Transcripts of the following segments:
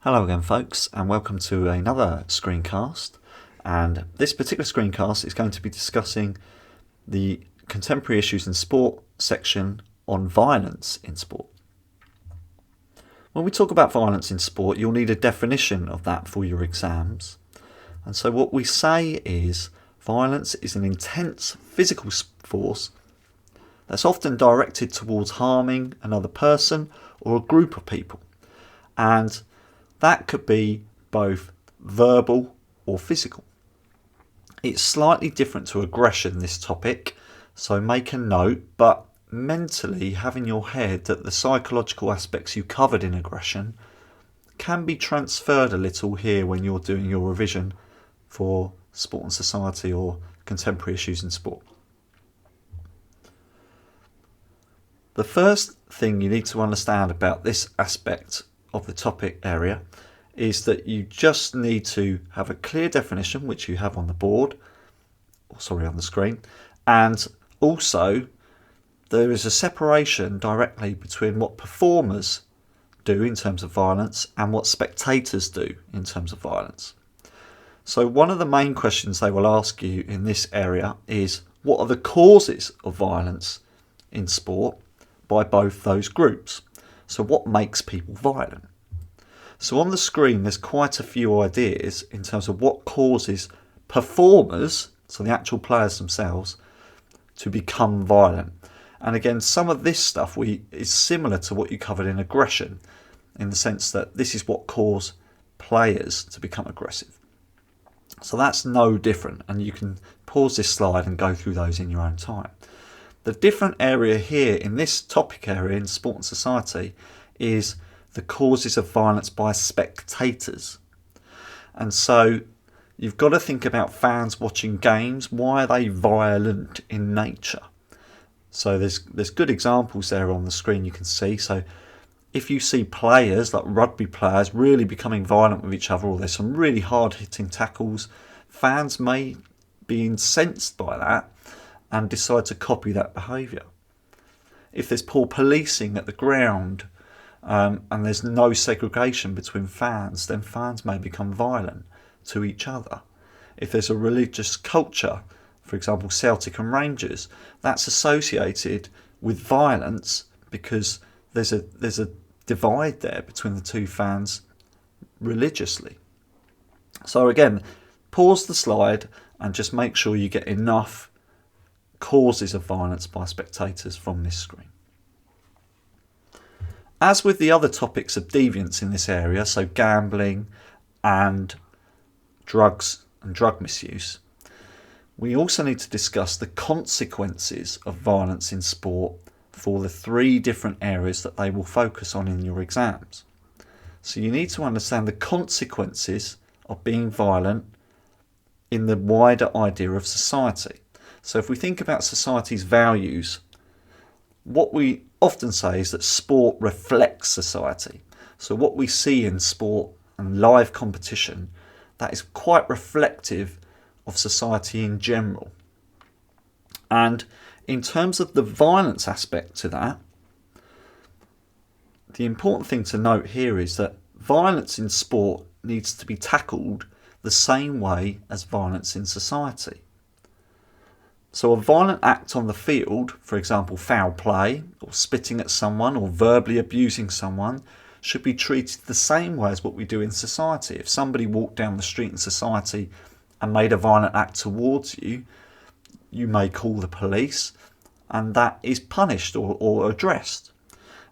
Hello again folks, and welcome to another screencast. And this particular screencast is going to be discussing the contemporary issues in sport section on violence in sport. When we talk about violence in sport, you'll need a definition of that for your exams. And so what we say is violence is an intense physical force that's often directed towards harming another person or a group of people. And that could be both verbal or physical. It's slightly different to aggression, this topic, so make a note, but mentally have in your head that the psychological aspects you covered in aggression can be transferred a little here when you're doing your revision for sport and society or contemporary issues in sport. The first thing you need to understand about this aspect of the topic area is that you just need to have a clear definition, which you have on the board, on the screen, and also there is a separation directly between what performers do in terms of violence and what spectators do in terms of violence. So one of the main questions they will ask you in this area is, what are the causes of violence in sport by both those groups? So what makes people violent? So on the screen there's quite a few ideas in terms of what causes performers, so the actual players themselves, to become violent. And again, some of this stuff is similar to what you covered in aggression, in the sense that this is what causes players to become aggressive. So that's no different, and you can pause this slide and go through those in your own time. The different area here in this topic area in sport and society is the causes of violence by spectators. And so you've got to think about fans watching games. Why are they violent in nature? So there's good examples there on the screen you can see. So if you see players, like rugby players, really becoming violent with each other, or there's some really hard-hitting tackles, fans may be incensed by that and decide to copy that behaviour. If there's poor policing at the ground and there's no segregation between fans, then fans may become violent to each other. If there's a religious culture, for example Celtic and Rangers, that's associated with violence because there's a divide there between the two fans religiously. So again, pause the slide and just make sure you get enough causes of violence by spectators from this screen. As with the other topics of deviance in this area, so gambling and drugs and drug misuse, we also need to discuss the consequences of violence in sport for the three different areas that they will focus on in your exams. So you need to understand the consequences of being violent in the wider idea of society. So if we think about society's values, what we often say is that sport reflects society. So what we see in sport and live competition, that is quite reflective of society in general. And in terms of the violence aspect to that, the important thing to note here is that violence in sport needs to be tackled the same way as violence in society. So a violent act on the field, for example foul play or spitting at someone or verbally abusing someone, should be treated the same way as what we do in society. If somebody walked down the street in society and made a violent act towards you, you may call the police and that is punished or addressed.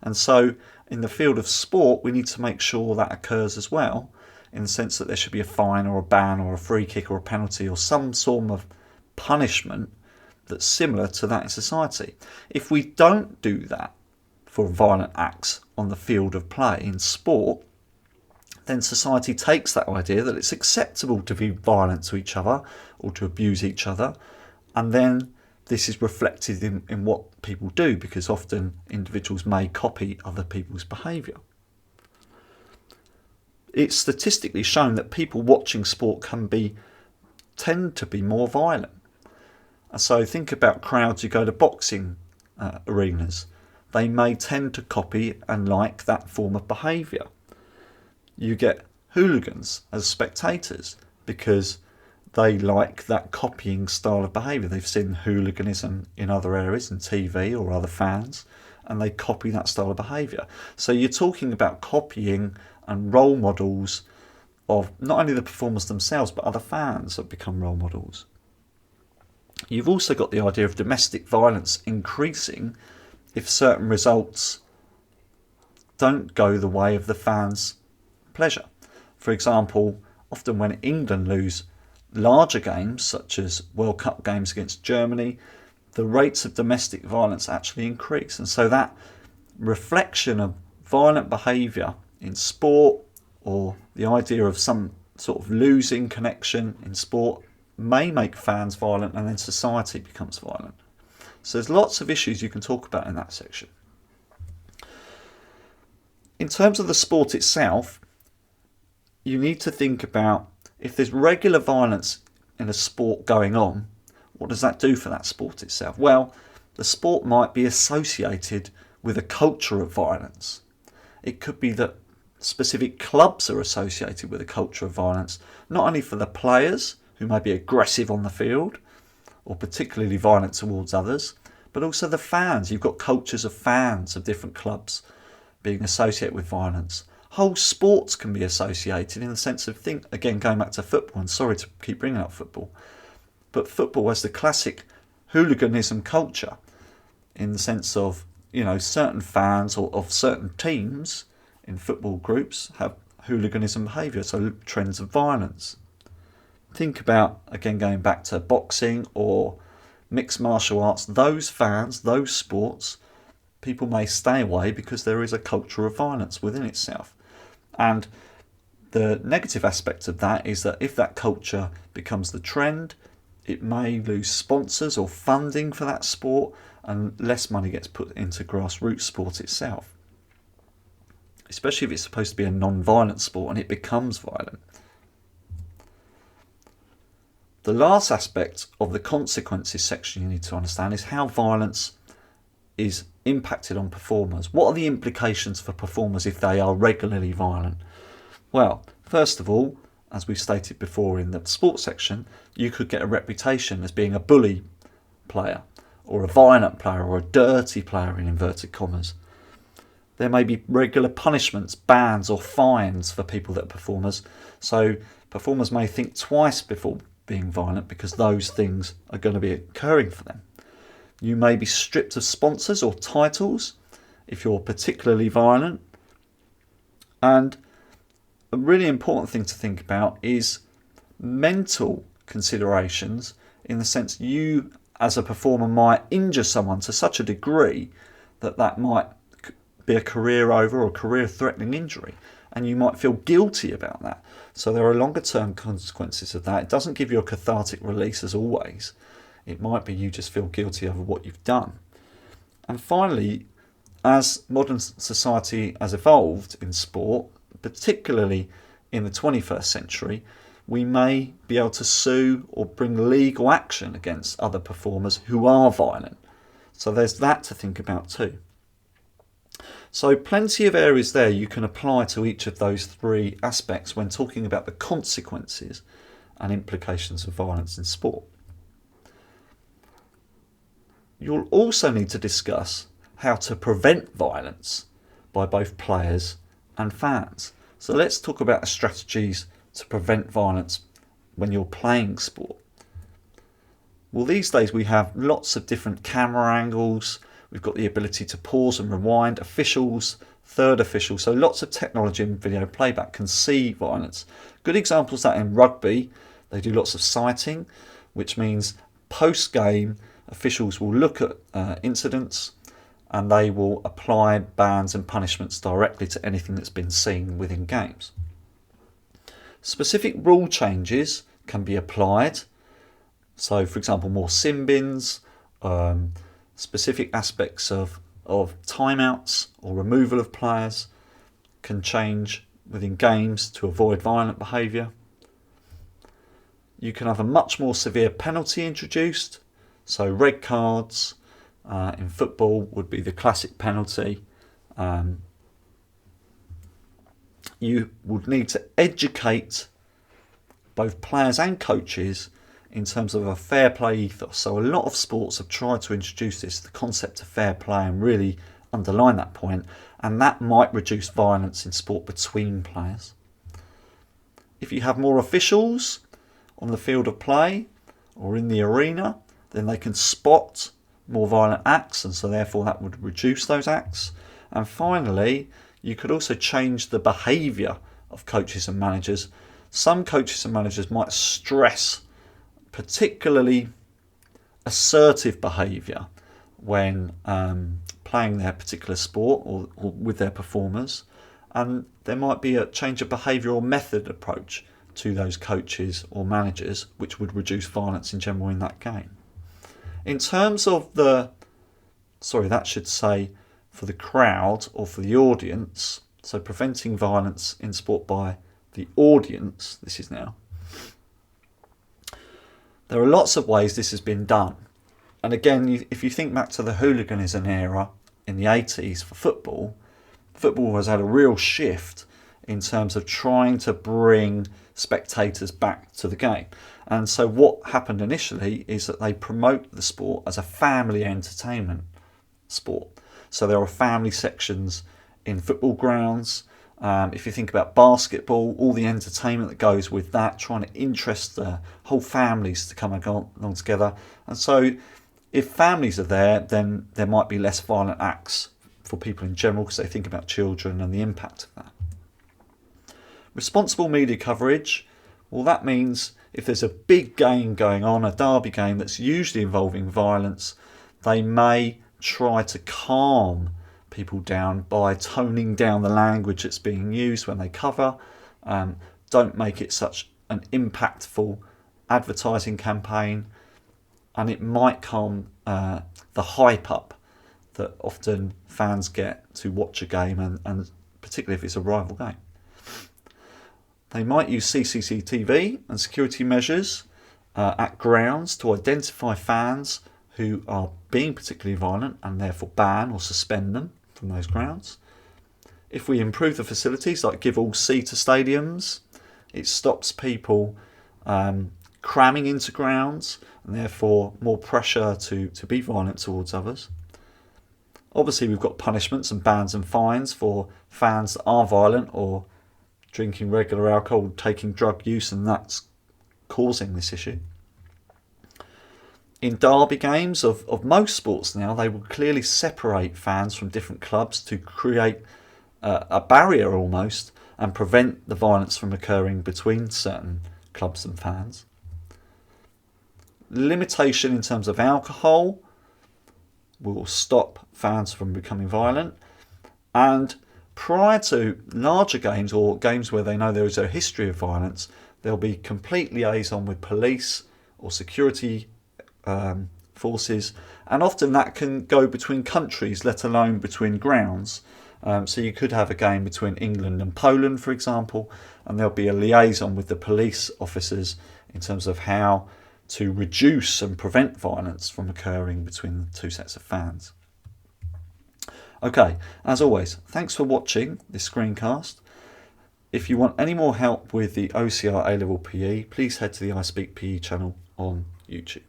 And so in the field of sport we need to make sure that occurs as well, in the sense that there should be a fine or a ban or a free kick or a penalty or some form of punishment that's similar to that in society. If we don't do that for violent acts on the field of play in sport, then society takes that idea that it's acceptable to be violent to each other or to abuse each other, and then this is reflected in what people do, because often individuals may copy other people's behaviour. It's statistically shown that people watching sport tend to be more violent. So think about crowds who go to boxing arenas. They may tend to copy and like that form of behaviour. You get hooligans as spectators because they like that copying style of behaviour. They've seen hooliganism in other areas, in TV or other fans, and they copy that style of behaviour. So you're talking about copying and role models of not only the performers themselves, but other fans that become role models. You've also got the idea of domestic violence increasing if certain results don't go the way of the fans' pleasure. For example, often when England lose larger games, such as World Cup games against Germany, the rates of domestic violence actually increase. And so that reflection of violent behaviour in sport, or the idea of some sort of losing connection in sport, may make fans violent, and then society becomes violent. So there's lots of issues you can talk about in that section. In terms of the sport itself, you need to think about, if there's regular violence in a sport going on, what does that do for that sport itself? Well, the sport might be associated with a culture of violence. It could be that specific clubs are associated with a culture of violence, not only for the players, who may be aggressive on the field or particularly violent towards others, but also the fans. You've got cultures of fans of different clubs being associated with violence. Whole sports can be associated in the sense of, again, going back to football, and sorry to keep bringing up football, but football has the classic hooliganism culture in the sense of, certain fans or of certain teams in football groups have hooliganism behaviour, so trends of violence. Think about, again, going back to boxing or mixed martial arts, those fans, those sports, people may stay away because there is a culture of violence within itself. And the negative aspect of that is that if that culture becomes the trend, it may lose sponsors or funding for that sport, and less money gets put into grassroots sport itself, especially if it's supposed to be a non-violent sport and it becomes violent. The last aspect of the consequences section you need to understand is how violence is impacted on performers. What are the implications for performers if they are regularly violent? Well, first of all, as we stated before in the sports section, you could get a reputation as being a bully player, or a violent player, or a dirty player in inverted commas. There may be regular punishments, bans or fines for people that are performers, so performers may think twice before being violent because those things are going to be occurring for them. You may be stripped of sponsors or titles if you're particularly violent. And a really important thing to think about is mental considerations, in the sense you as a performer might injure someone to such a degree that that might be a career over or career threatening injury, and you might feel guilty about that. So there are longer term consequences of that. It doesn't give you a cathartic release as always. It might be you just feel guilty over what you've done. And finally, as modern society has evolved in sport, particularly in the 21st century, we may be able to sue or bring legal action against other performers who are violent. So there's that to think about too. So plenty of areas there you can apply to each of those three aspects when talking about the consequences and implications of violence in sport. You'll also need to discuss how to prevent violence by both players and fans. So let's talk about the strategies to prevent violence when you're playing sport. Well, these days we have lots of different camera angles. We've got the ability to pause and rewind, officials, third official. So lots of technology in video playback can see violence. Good examples of that in rugby. They do lots of sighting, which means post-game officials will look at incidents and they will apply bans and punishments directly to anything that's been seen within games. Specific rule changes can be applied. So, for example, more sin bins, specific aspects of timeouts or removal of players can change within games to avoid violent behaviour. You can have a much more severe penalty introduced. So red cards in football would be the classic penalty. you would need to educate both players and coaches in terms of a fair play ethos. So a lot of sports have tried to introduce the concept of fair play, and really underline that point, and that might reduce violence in sport between players. If you have more officials on the field of play or in the arena, then they can spot more violent acts, and so therefore that would reduce those acts. And finally, you could also change the behaviour of coaches and managers. Some coaches and managers might stress particularly assertive behaviour when playing their particular sport or with their performers, and there might be a change of behaviour or method approach to those coaches or managers, which would reduce violence in general in that game. In terms of for the crowd or for the audience, so preventing violence in sport by the audience, this is now. There are lots of ways this has been done. And again, if you think back to the hooliganism era in the 80s for football, football has had a real shift in terms of trying to bring spectators back to the game. And so what happened initially is that they promote the sport as a family entertainment sport. So there are family sections in football grounds. If you think about basketball, all the entertainment that goes with that, trying to interest the whole families to come along together. And so if families are there, then there might be less violent acts for people in general, because they think about children and the impact of that. Responsible media coverage, well, that means if there's a big game going on, a derby game that's usually involving violence, they may try to calm people down by toning down the language that's being used when they cover. Don't make it such an impactful advertising campaign, and it might calm the hype up that often fans get to watch a game, and particularly if it's a rival game. They might use CCTV and security measures at grounds to identify fans who are being particularly violent and therefore ban or suspend them from those grounds. If we improve the facilities, like give all seat to stadiums, it stops people cramming into grounds and therefore more pressure to be violent towards others. Obviously, we've got punishments and bans and fines for fans that are violent or drinking regular alcohol, taking drug use, and that's causing this issue. In derby games of most sports now, they will clearly separate fans from different clubs to create a barrier almost and prevent the violence from occurring between certain clubs and fans. Limitation in terms of alcohol will stop fans from becoming violent, and prior to larger games or games where they know there is a history of violence, there'll be complete liaison with police or security forces, and often that can go between countries, let alone between grounds. So you could have a game between England and Poland, for example, and there'll be a liaison with the police officers in terms of how to reduce and prevent violence from occurring between the two sets of fans. Okay, as always, thanks for watching this screencast. If you want any more help with the OCR A-level PE, please head to the iSpeakpe channel on YouTube.